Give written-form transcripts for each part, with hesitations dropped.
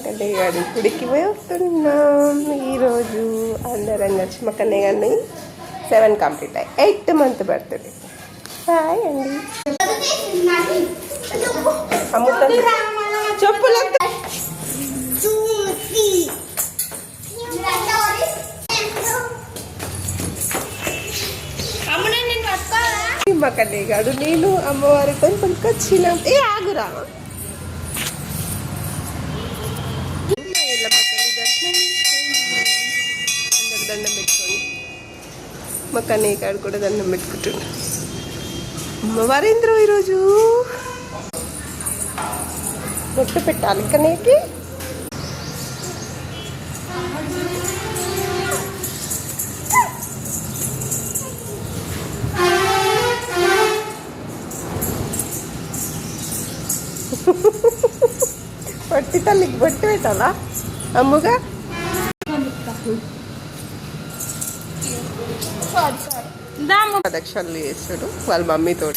కన్నయ్య గారి గుడికి వెళ్తున్నాం ఈరోజు. అందరం కలిసి మా కన్నయ్య గారిని 7 కంప్లీట్ అయ్యి 8th మంత్ బర్త్డే. హాయ్ అండి. చెప్పులు మా కన్నయ్య గారు నేను అమ్మవారి టెంపుల్కి వచ్చినాం. ఆగురా దండం పెట్టుకోండి. మా కన్నయ్య గారు కూడా దండం పెట్టుకుంటున్నాను. అమ్మవారేంద్ర ఈరోజు బొట్టు పెట్టాలి కన్నయ్యకి. పట్టి తల్లికి బొట్టు పెట్టాలా అమ్మగా? ప్రదక్షిణలు చేస్తాడు వాళ్ళ మమ్మీతో.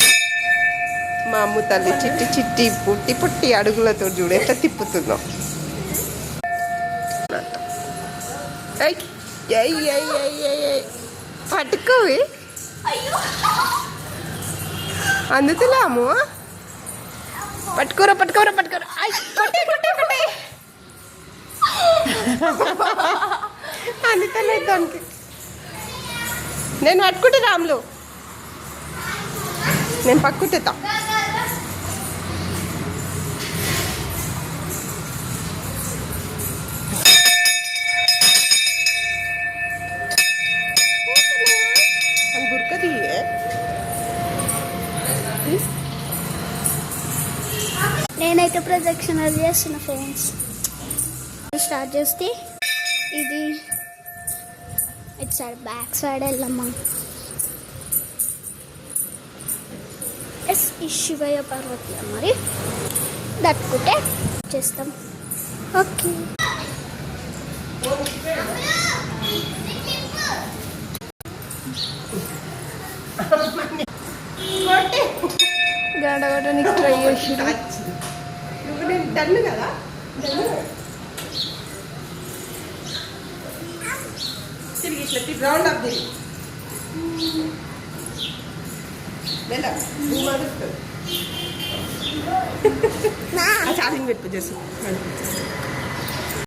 మా అమ్మ తల్లి చిట్టి చిట్టి పుట్టి పుట్టి అడుగులతో చూడు ఎట్లా తిప్పుతుందో. పట్టుకోవి అందుతులే అమ్మ. పట్టుకోరా పట్టుకోరా పట్టుకోరా. అందుతలే దానికి. నేను పట్టుకుంటే రాములు నేను పట్టుకుంటా. గుర్కది నేనైతే ప్రదక్షిణలు చేస్తున్నా ఫ్రెండ్స్. స్టార్ట్ చేస్తే ఇది ఇటు సైడ్ బ్యాక్ సైడ్ వెళ్ళమ్మా. ఎస్ ఈ శివయ్య పార్వతి మరి దట్టుకుంటే చేస్తాం. ఓకే గడగడనికి ట్రై చేసి డన్ను కదా. తిరిగి ఇట్లా రౌండ్ అప్ తిరిగి ఛార్జింగ్ పెట్టుకో చేసి